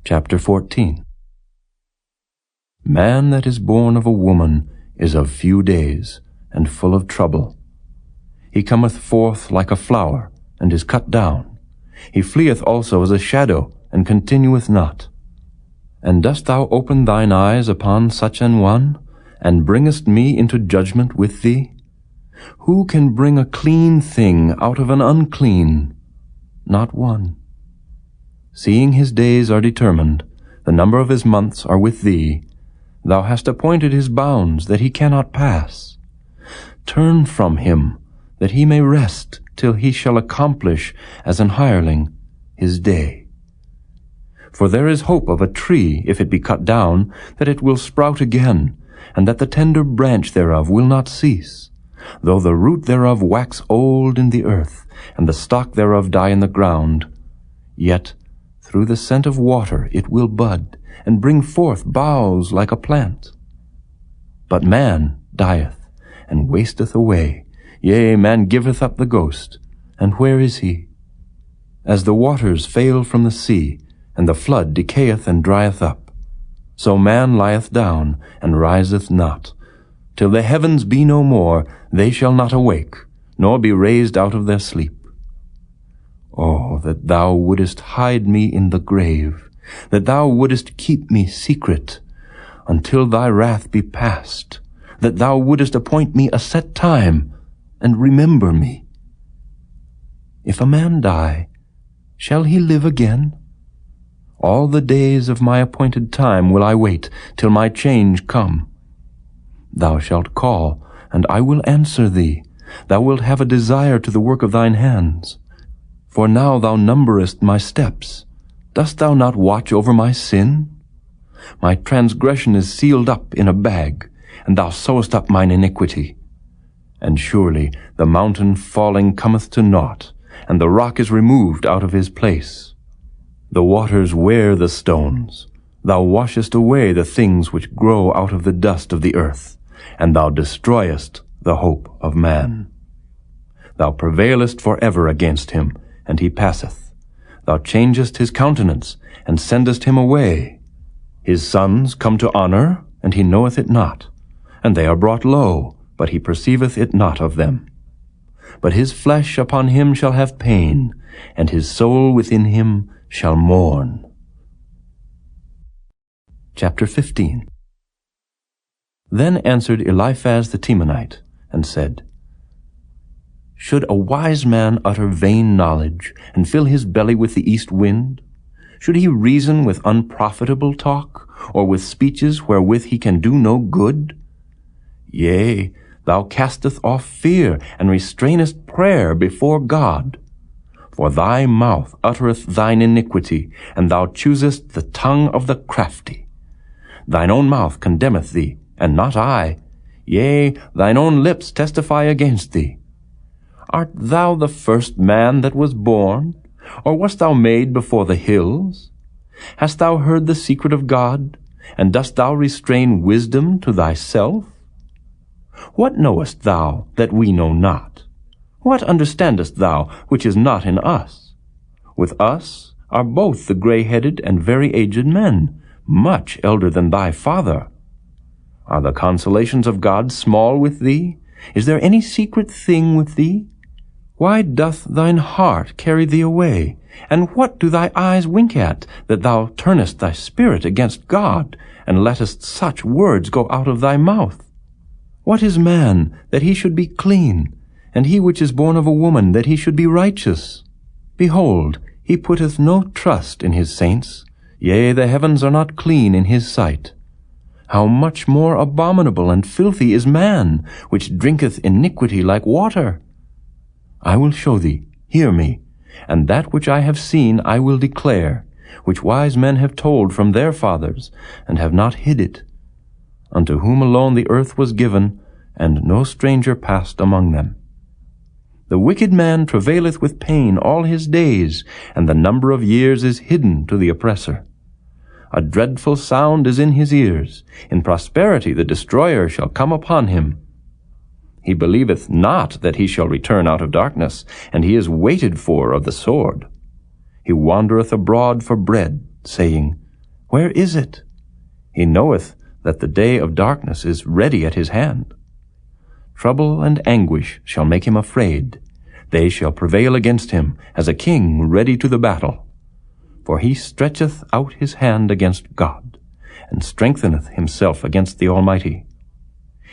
Chapter 14. Man that is born of a woman is of few days, and full of trouble. He cometh forth like a flower, and is cut down. He fleeth also as a shadow, and continueth not. And dost thou open thine eyes upon such an one, and bringest me into judgment with thee? Who can bring a clean thing out of an unclean? Not one. Seeing his days are determined, the number of his months are with thee, thou hast appointed his bounds that he cannot pass. Turn from him, that he may rest till he shall accomplish, as an hireling, his day. For there is hope of a tree, if it be cut down, that it will sprout again, and that the tender branch thereof will not cease, though the root thereof wax old in the earth, and the stock thereof die in the ground. Yet through the scent of water it will bud, and bring forth boughs like a plant. But man dieth, and wasteth away. Yea, man giveth up the ghost, and where is he? As the waters fail from the sea, and the flood decayeth and drieth up, so man lieth down, and riseth not. Till the heavens be no more, they shall not awake, nor be raised out of their sleep. Oh, that thou wouldest hide me in the grave, that thou wouldest keep me secret, until thy wrath be past, that thou wouldest appoint me a set time, and remember me. If a man die, shall he live again? All the days of my appointed time will I wait, till my change come. Thou shalt call, and I will answer thee. Thou wilt have a desire to the work of thine hands. For now thou numberest my steps. Dost thou not watch over my sin? My transgression is sealed up in a bag, and thou sewest up mine iniquity. And surely the mountain falling cometh to naught, and the rock is removed out of his place. The waters wear the stones. Thou washest away the things which grow out of the dust of the earth, and thou destroyest the hope of man. Thou prevailest forever against him, and he passeth. Thou changest his countenance, and sendest him away. His sons come to honor, and he knoweth it not, and they are brought low, but he perceiveth it not of them. But his flesh upon him shall have pain, and his soul within him shall mourn. Chapter 15. Then answered Eliphaz the Temanite, and said, Should a wise man utter vain knowledge, and fill his belly with the east wind? Should he reason with unprofitable talk, or with speeches wherewith he can do no good? Yea, thou castest off fear, and restrainest prayer before God. For thy mouth uttereth thine iniquity, and thou choosest the tongue of the crafty. Thine own mouth condemneth thee, and not I. Yea, thine own lips testify against thee. Art thou the first man that was born? Or wast thou made before the hills? Hast thou heard the secret of God? And dost thou restrain wisdom to thyself? What knowest thou that we know not? What understandest thou which is not in us? With us are both the gray-headed and very aged men, much elder than thy father. Are the consolations of God small with thee? Is there any secret thing with thee? Why doth thine heart carry thee away? And what do thy eyes wink at, that thou turnest thy spirit against God, and lettest such words go out of thy mouth? What is man, that he should be clean, and he which is born of a woman, that he should be righteous? Behold, he putteth no trust in his saints. Yea, the heavens are not clean in his sight. How much more abominable and filthy is man, which drinketh iniquity like water? I will show thee, hear me, and that which I have seen I will declare, which wise men have told from their fathers, and have not hid it, unto whom alone the earth was given, and no stranger passed among them. The wicked man travaileth with pain all his days, and the number of years is hidden to the oppressor. A dreadful sound is in his ears. In prosperity the destroyer shall come upon him. He believeth not that he shall return out of darkness, and he is waited for of the sword. He wandereth abroad for bread, saying, Where is it? He knoweth that the day of darkness is ready at his hand. Trouble and anguish shall make him afraid. They shall prevail against him as a king ready to the battle. For he stretcheth out his hand against God, and strengtheneth himself against the Almighty.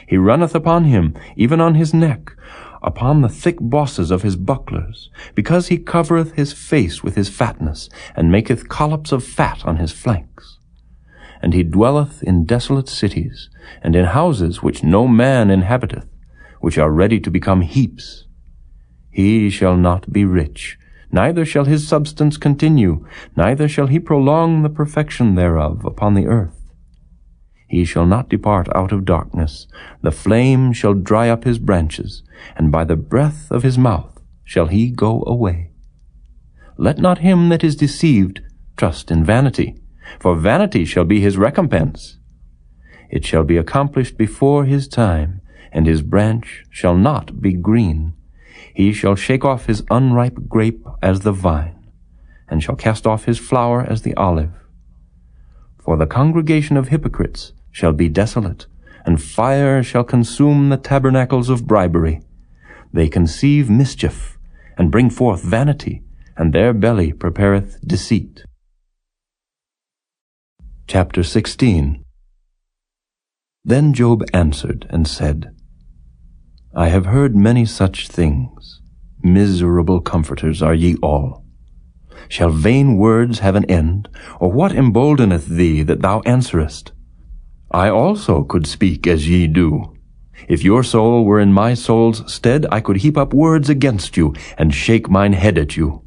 He runneth upon him, even on his neck, upon the thick bosses of his bucklers, because he covereth his face with his fatness, and maketh collops of fat on his flanks. And he dwelleth in desolate cities, and in houses which no man inhabiteth, which are ready to become heaps. He shall not be rich, neither shall his substance continue, neither shall he prolong the perfection thereof upon the earth. He shall not depart out of darkness, the flame shall dry up his branches, and by the breath of his mouth shall he go away. Let not him that is deceived trust in vanity, for vanity shall be his recompense. It shall be accomplished before his time, and his branch shall not be green. He shall shake off his unripe grape as the vine, and shall cast off his flower as the olive. For the congregation of hypocrites shall be desolate, and fire shall consume the tabernacles of bribery. They conceive mischief, and bring forth vanity, and their belly prepareth deceit. Chapter 16. Then Job answered and said, I have heard many such things. Miserable comforters are ye all. Shall vain words have an end, or what emboldeneth thee that thou answerest? I also could speak as ye do. If your soul were in my soul's stead, I could heap up words against you, and shake mine head at you.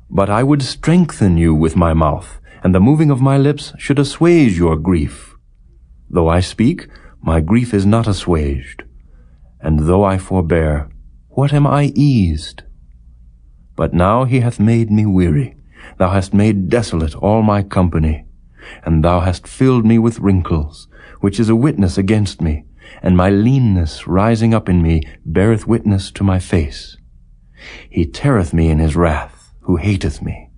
But I would strengthen you with my mouth, and the moving of my lips should assuage your grief. Though I speak, my grief is not assuaged. And though I forbear, what am I eased? But now he hath made me weary. Thou hast made desolate all my company. And thou hast filled me with wrinkles, which is a witness against me, and my leanness rising up in me beareth witness to my face. He teareth me in his wrath, who hateth me.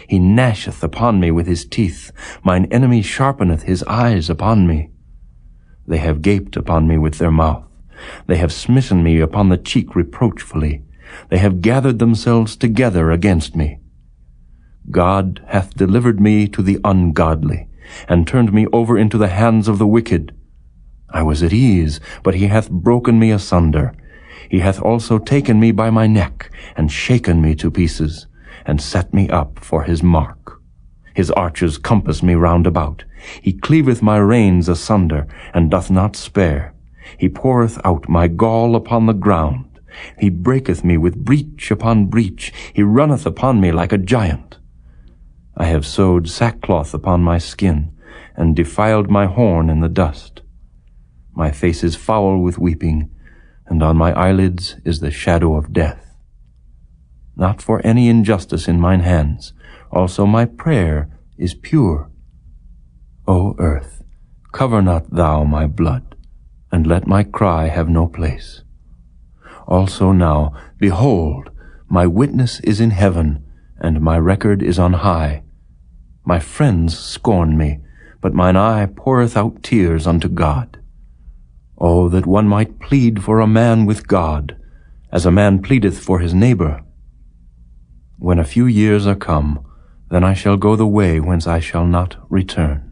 He gnasheth upon me with his teeth. Mine enemy sharpeneth his eyes upon me. They have gaped upon me with their mouth. They have smitten me upon the cheek reproachfully. They have gathered themselves together against me. God hath delivered me to the ungodly, and turned me over into the hands of the wicked. I was at ease, but he hath broken me asunder. He hath also taken me by my neck, and shaken me to pieces, and set me up for his mark. His archers compass me round about. He cleaveth my reins asunder, and doth not spare. He poureth out my gall upon the ground. He breaketh me with breach upon breach. He runneth upon me like a giant. I have sewed sackcloth upon my skin, and defiled my horn in the dust. My face is foul with weeping, and on my eyelids is the shadow of death. Not for any injustice in mine hands, also my prayer is pure. O earth, cover not thou my blood, and let my cry have no place. Also now, behold, my witness is in heaven, and my record is on high. My friends scorn me, but mine eye poureth out tears unto God. Oh, that one might plead for a man with God, as a man pleadeth for his neighbor. When a few years are come, then I shall go the way whence I shall not return.